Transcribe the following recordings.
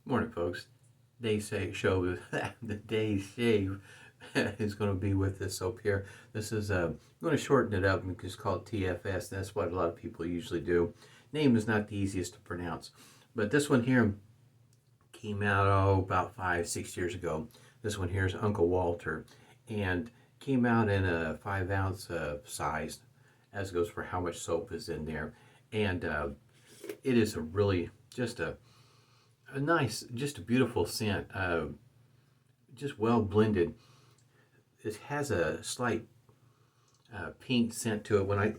Morning, folks. Day say show the day shave is going to be with this soap here. This is I'm going to shorten it up and just call it TFS. That's what a lot of people usually do. Name is not the easiest to pronounce, but this one here came out about 5-6 years ago. This one here is Uncle Walter, and came out in a 5 ounce size, as goes for how much soap is in there, and it is a really just a nice, just a beautiful scent, just well blended. It has a slight pink scent to it. When I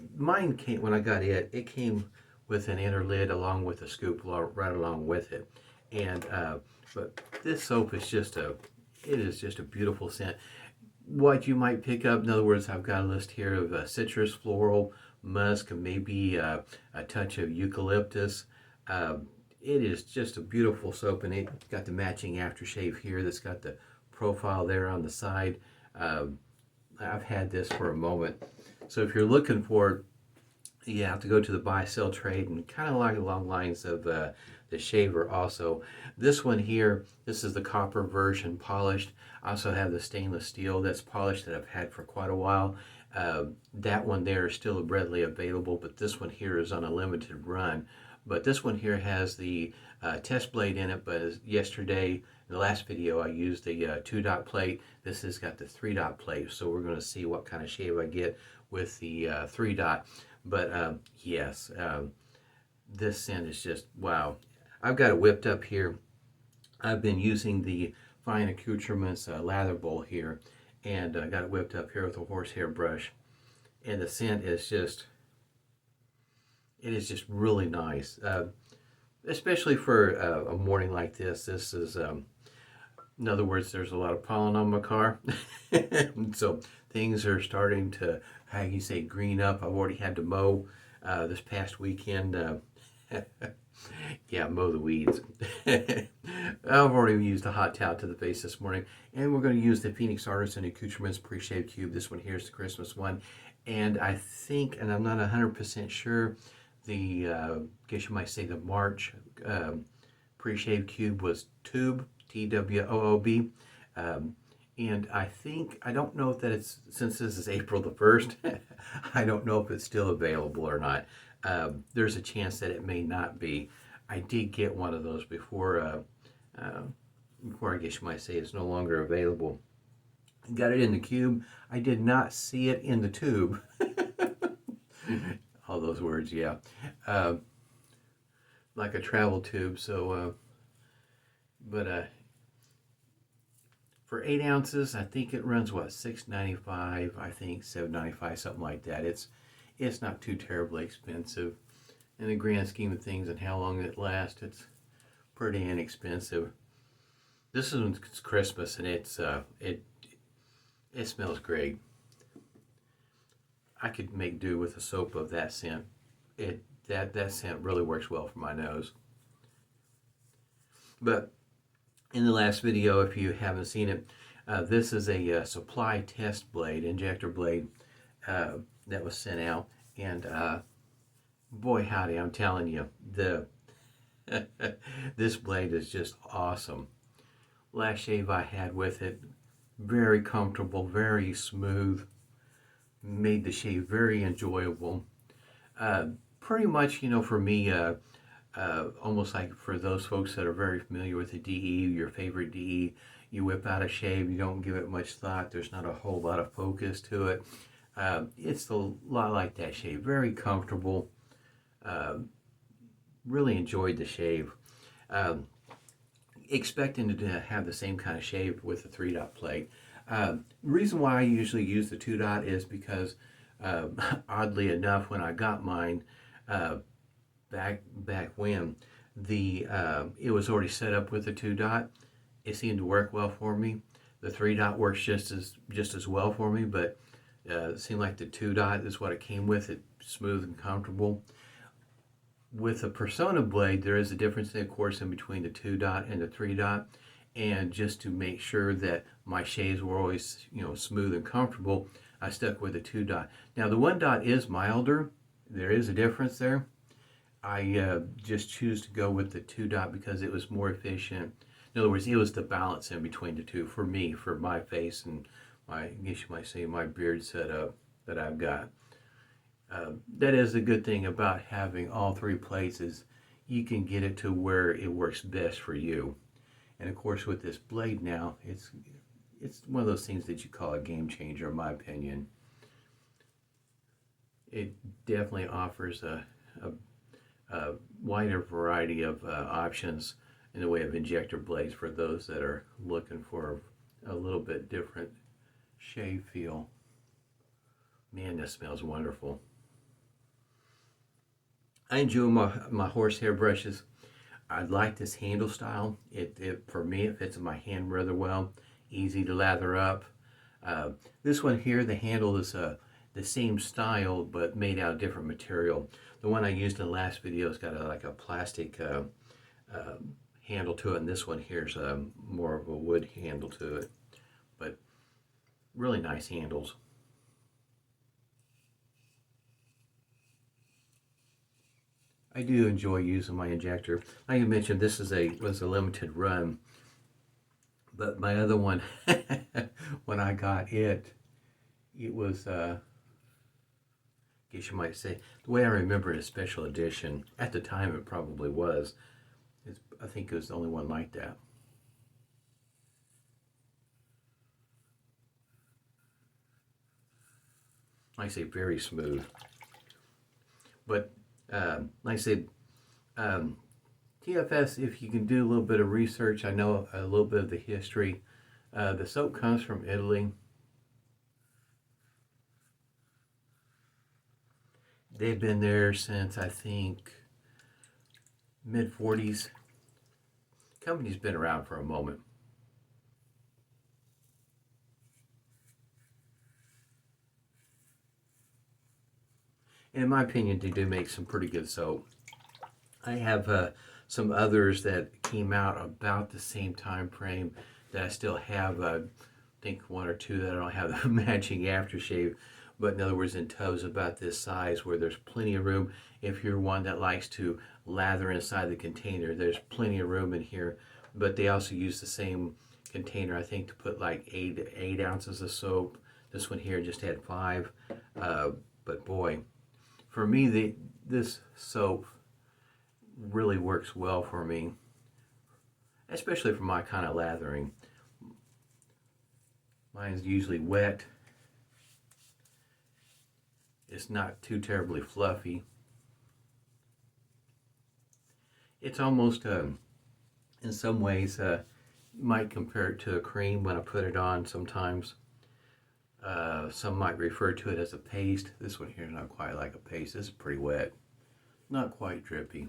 got it, it came with an inner lid along with a scoop right along with it. And but this soap is it is just a beautiful scent. What you might pick up, in other words, I've got a list here of citrus, floral, musk, and maybe a touch of eucalyptus. It is just a beautiful soap, and it's got the matching aftershave here that's got the profile there on the side. I've had this for a moment. So if you're looking for it, you have to go to the buy sell trade, and kind of like along lines of the shaver also. This one here, this is the copper version polished. I also have the stainless steel that's polished that I've had for quite a while. That one there is still readily available, but this one here is on a limited run. But this one here has the test blade in it, but yesterday, in the last video, I used the 2-dot plate. This has got the 3-dot plate, so we're going to see what kind of shave I get with the 3-dot. But yes, this scent is just, wow. I've got it whipped up here. I've been using the Fine Accoutrements lather bowl here, and I got it whipped up here with a horsehair brush. And the scent is just, it is just really nice, especially for a morning like this. This is, in other words, there's a lot of pollen on my car, so things are starting to, how you say, green up. I've already had to mow this past weekend. Yeah, mow the weeds. I've already used a hot towel to the face this morning, and we're going to use the Phoenix Artisan Accoutrements Preshave Cube. This one here is the Christmas one, and I think, and I'm not 100% sure, the guess you might say the March Preshave Cube was Tube, TWOOB. And I think, I don't know if that it's, since this is April the 1st, I don't know if it's still available or not. There's a chance that it may not be. I did get one of those before I guess you might say it's no longer available. Got it in the cube. I did not see it in the tube. All those words, yeah. Like a travel tube, so, for 8 ounces, I think it runs, what, $6.95, I think, $7.95, something like that. It's not too terribly expensive. In the grand scheme of things and how long it lasts, it's pretty inexpensive. This is Christmas, and it smells great. I could make do with a soap of that scent. That scent really works well for my nose. But in the last video, if you haven't seen it, this is a supply test blade, injector blade, that was sent out, and boy howdy, I'm telling you, this blade is just awesome. Last shave I had with it, very comfortable, very smooth, made the shave very enjoyable. Pretty much, for me, almost like for those folks that are very familiar with the DE, your favorite DE, you whip out a shave, you don't give it much thought, there's not a whole lot of focus to it. It's a lot like that shave, very comfortable. Really enjoyed the shave. Expecting to have the same kind of shave with the 3-dot plate. The reason why I usually use the 2-dot is because, oddly enough, when I got mine, back when it was already set up with the 2-dot, it seemed to work well for me. The 3-dot works just as well for me, but it seemed like the 2-dot is what it came with. It's smooth and comfortable. With a Persona blade, there is a difference, of course, in between the 2-dot and the 3-dot. And just to make sure that my shaves were always, smooth and comfortable, I stuck with the 2-dot. Now, the 1-dot is milder. There is a difference there. I just choose to go with the 2 dot because it was more efficient. In other words, it was the balance in between the two for me, for my face and my, I guess you might say, my beard setup that I've got. That is the good thing about having all 3 places. You can get it to where it works best for you. And of course, with this blade now, it's one of those things that you call a game changer, in my opinion. It definitely offers a wider variety of options in the way of injector blades for those that are looking for a little bit different shave feel. Man, this smells wonderful. I enjoy my horsehair brushes. I like this handle style. For me, it fits in my hand rather well. Easy to lather up. This one here, the handle is the same style but made out of different material. The one I used in the last video has got like a plastic handle to it, and this one here is more of a wood handle to it. But really nice handles. I do enjoy using my injector. Like I mentioned, this was a limited run, but my other one, when I got it was, I guess you might say, the way I remember it, a special edition. At the time, it probably was. I think it was the only one like that. Like I say, very smooth. But like I said, TFS, if you can do a little bit of research, I know a little bit of the history. The soap comes from Italy. They've been there since, I think, mid-40s. The company's been around for a moment. And in my opinion, they do make some pretty good soap. I have some others that came out about the same time frame that I still have. I think 1 or 2 that I don't have the matching aftershave. But in other words, in tubs about this size where there's plenty of room. If you're one that likes to lather inside the container, there's plenty of room in here. But they also use the same container, I think, to put like 8 ounces of soap. This one here just had 5. But boy, for me, this soap really works well for me, especially for my kind of lathering. Mine's usually wet. It's not too terribly fluffy. It's almost, in some ways, you might compare it to a cream when I put it on sometimes. Some might refer to it as a paste. This one here is not quite like a paste. This is pretty wet. Not quite drippy.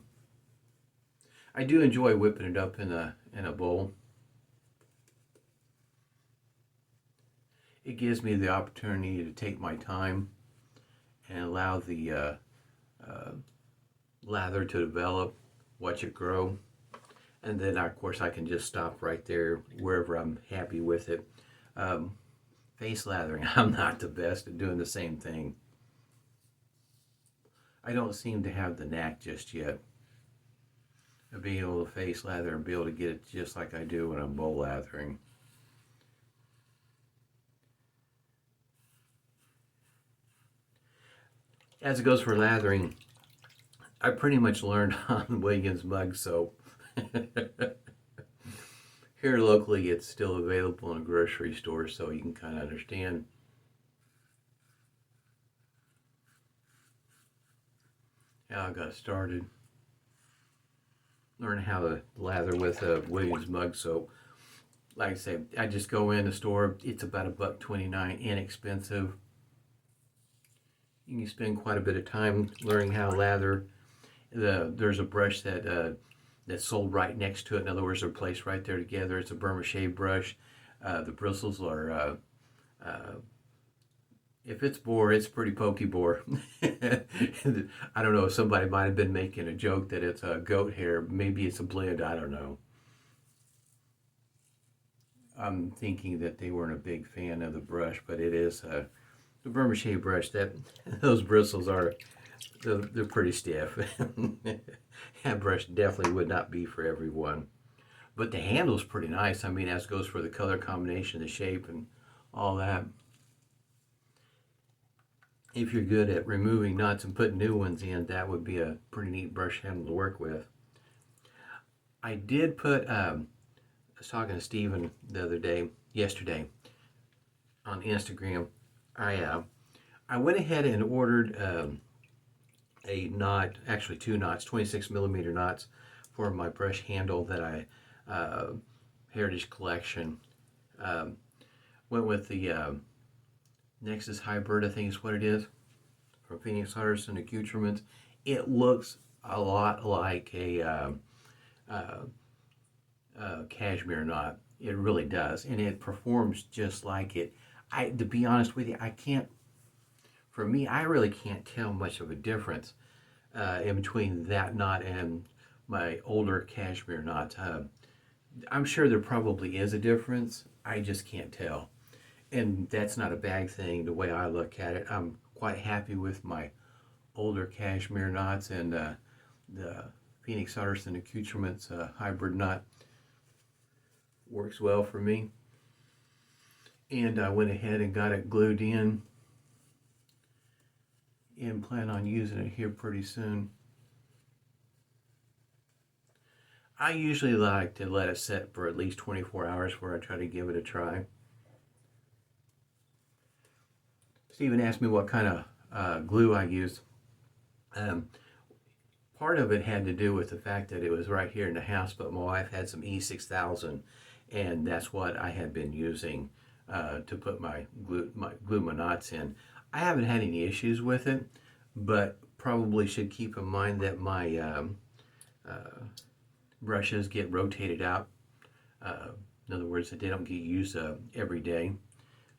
I do enjoy whipping it up in a bowl. It gives me the opportunity to take my time and allow the lather to develop, watch it grow, and then of course I can just stop right there wherever I'm happy with it. Face lathering, I'm not the best at doing the same thing. I don't seem to have the knack just yet of being able to face lather and be able to get it just like I do when I'm bowl lathering. As it goes for lathering, I pretty much learned on Williams mug soap. Here locally, it's still available in a grocery store, so you can kind of understand. How I got started. Learn how to lather with Williams mug soap. Like I said, I just go in the store. It's about $1.29, inexpensive. You can spend quite a bit of time learning how to lather. There's a brush that's sold right next to it. In other words, they're placed right there together. It's a Preshave brush. The bristles are, if it's boar, it's pretty pokey boar. I don't know, somebody might have been making a joke that it's a goat hair. Maybe it's a blend, I don't know. I'm thinking that they weren't a big fan of the brush, but it is the Preshave brush. Those bristles are they're pretty stiff. That brush definitely would not be for everyone. But the handle's pretty nice. I mean, as goes for the color combination, the shape, and all that. If you're good at removing knots and putting new ones in, that would be a pretty neat brush handle to work with. I did put, I was talking to Steven the other day, yesterday, on Instagram. I went ahead and ordered a knot, actually 2 knots, 26 millimeter knots for my brush handle that I, Heritage Collection. Went with the Nexus Hybrid, I think is what it is, from Phoenix Artisan Accoutrements. It looks a lot like a cashmere knot. It really does, and it performs just like it. To be honest with you, for me, I really can't tell much of a difference in between that knot and my older cashmere knot. I'm sure there probably is a difference. I just can't tell. And that's not a bad thing the way I look at it. I'm quite happy with my older cashmere knots, and the Phoenix Artisan Accoutrements hybrid knot works well for me. And I went ahead and got it glued in and plan on using it here pretty soon. I usually like to let it set for at least 24 hours where I try to give it a try. Steven asked me what kind of glue I use. Part of it had to do with the fact that it was right here in the house, but my wife had some E6000, and that's what I had been using to put my glue my knots in. I haven't had any issues with it, but probably should keep in mind that my brushes get rotated out. In other words, that they don't get used every day.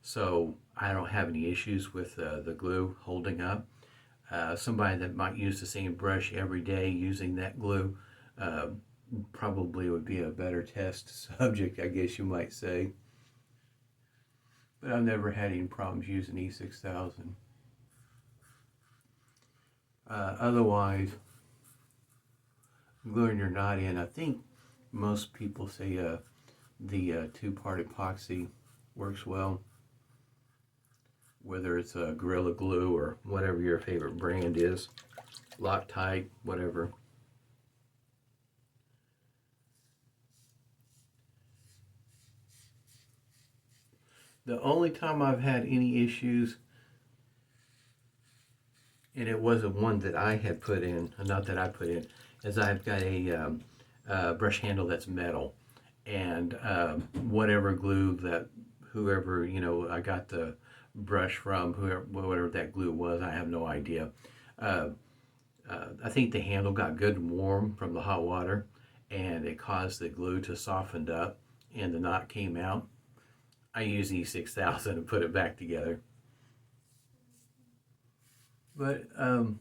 So I don't have any issues with the glue holding up. Somebody that might use the same brush every day using that glue probably would be a better test subject, I guess you might say. But I've never had any problems using E6000. Otherwise, gluing your knot in, I think most people say the two-part epoxy works well, whether it's a Gorilla Glue or whatever your favorite brand is, Loctite, whatever. The only time I've had any issues, and it wasn't one that I had put in, not that I put in, is I've got a brush handle that's metal, and whatever glue that whoever, I got the brush from, whatever that glue was, I have no idea. I think the handle got good and warm from the hot water, and it caused the glue to soften up, and the knot came out. I used E6000 and put it back together. But I'm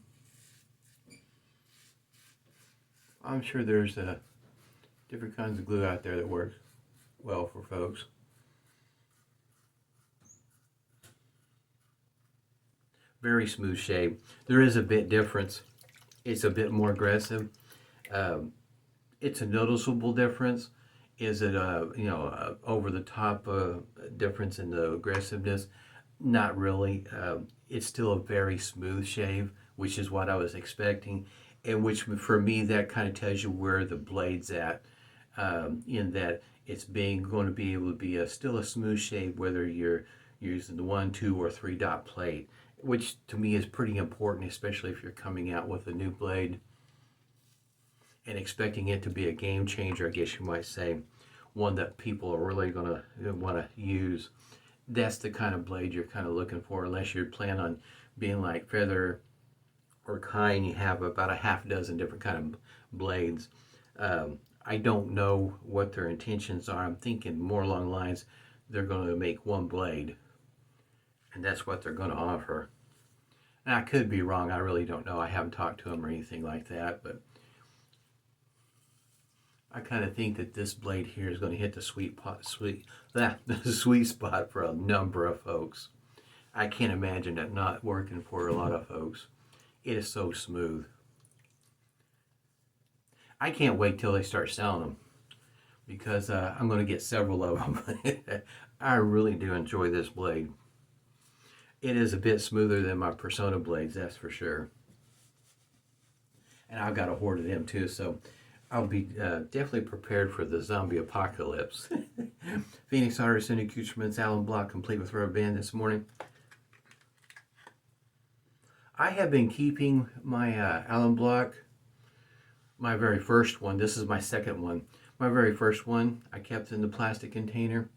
sure there's different kinds of glue out there that works well for folks. Very smooth shave. There is a bit difference. It's a bit more aggressive. It's a noticeable difference. Is it a over the top difference in the aggressiveness? Not really. It's still a very smooth shave, which is what I was expecting, and which for me that kind of tells you where the blade's at. In that it's going to be able to be still a smooth shave whether you're using the 1, 2, or 3 dot plate, which to me is pretty important, especially if you're coming out with a new blade and expecting it to be a game changer, I guess you might say, one that people are really going to want to use. That's the kind of blade you're kind of looking for, unless you plan on being like Feather or Kai, you have about a half dozen different kind of blades. I don't know what their intentions are. I'm thinking more along the lines they're going to make one blade, and that's what they're going to offer. And I could be wrong. I really don't know. I haven't talked to them or anything like that, but I kind of think that this blade here is going to hit the the sweet spot for a number of folks. I can't imagine it not working for a lot of folks. It is so smooth. I can't wait till they start selling them because I'm going to get several of them. I really do enjoy this blade. It is a bit smoother than my Persona blades, that's for sure. And I've got a horde of them too, so I'll be definitely prepared for the zombie apocalypse. Phoenix Artisan Accoutrements Alum Block complete with rubber band this morning. I have been keeping my alum block, my very first one. This is my second one. My very first one I kept in the plastic container.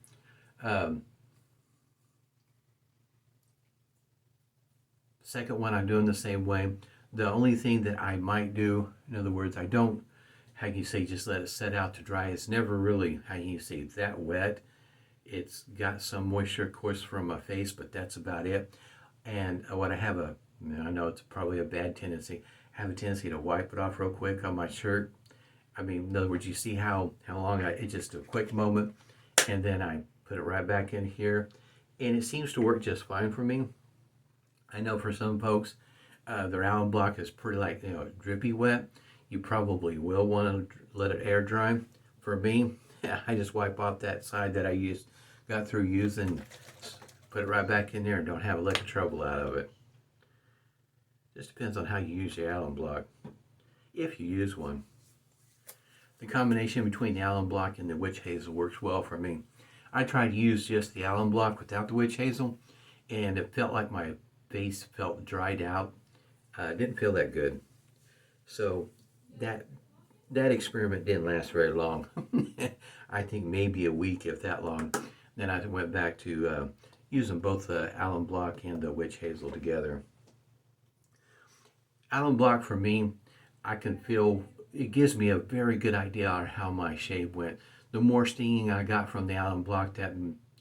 Second one I'm doing the same way. The only thing that I might do, in other words, I don't, how you say, just let it set out to dry. It's never really, how you say, that wet. It's got some moisture, of course, from my face, but that's about it. And what I have I know it's probably a bad tendency, I have a tendency to wipe it off real quick on my shirt. I mean, in other words, you see how long it's just a quick moment, and then I put it right back in here, and it seems to work just fine for me. I know for some folks, their alum block is pretty drippy wet. You probably will want to let it air dry. For me, I just wipe off that side that I got through using, put it right back in there, and don't have a lick of trouble out of it. Just depends on how you use your alum block, if you use one. The combination between the alum block and the witch hazel works well for me. I tried to use just the alum block without the witch hazel, and it felt like my face felt dried out. It didn't feel that good. So that experiment didn't last very long. I think maybe a week, if that long. Then I went back to using both the alum block and the witch hazel together. Alum block for me, I can feel, it gives me a very good idea on how my shave went. The more stinging I got from the alum block, that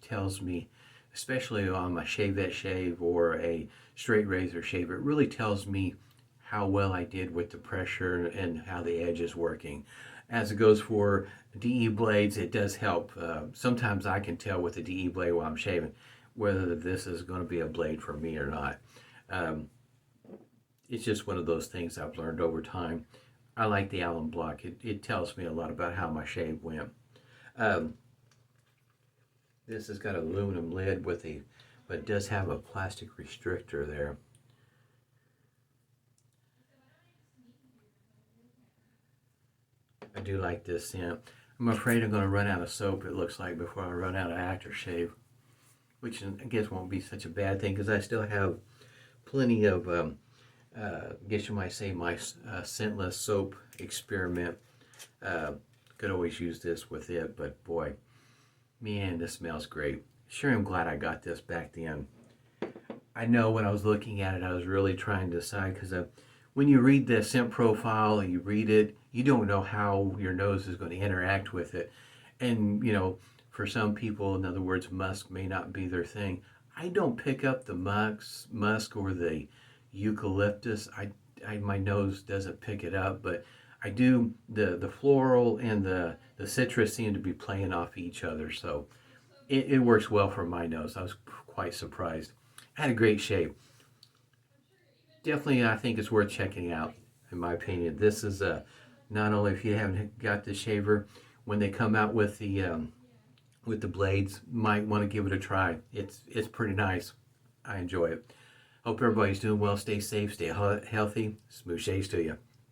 tells me, especially on my shavette shave or a straight razor shave, it really tells me how well I did with the pressure and how the edge is working. As it goes for DE blades, it does help. Sometimes I can tell with the DE blade while I'm shaving whether this is going to be a blade for me or not. It's just one of those things I've learned over time. I like the alum block. It tells me a lot about how my shave went. This has got an aluminum lid but it does have a plastic restrictor there. I do like this scent. I'm afraid I'm going to run out of soap, it looks like, before I run out of aftershave, which I guess won't be such a bad thing because I still have plenty of, I guess you might say, my scentless soap experiment. Could always use this with it, but boy, man, this smells great. Sure, I'm glad I got this back then. I know when I was looking at it, I was really trying to decide, because when you read the scent profile and you read it, you don't know how your nose is going to interact with it. And, you know, for some people, in other words, musk may not be their thing. I don't pick up the musk or the eucalyptus. My nose doesn't pick it up, but I do, the floral and the citrus seem to be playing off each other, so it works well for my nose. I was quite surprised. I had a great shave. Definitely, I think it's worth checking out, in my opinion. This is not only, if you haven't got the shaver, when they come out with the blades, might want to give it a try. It's pretty nice. I enjoy it. Hope everybody's doing well. Stay safe, stay healthy. Smooth shaves to you.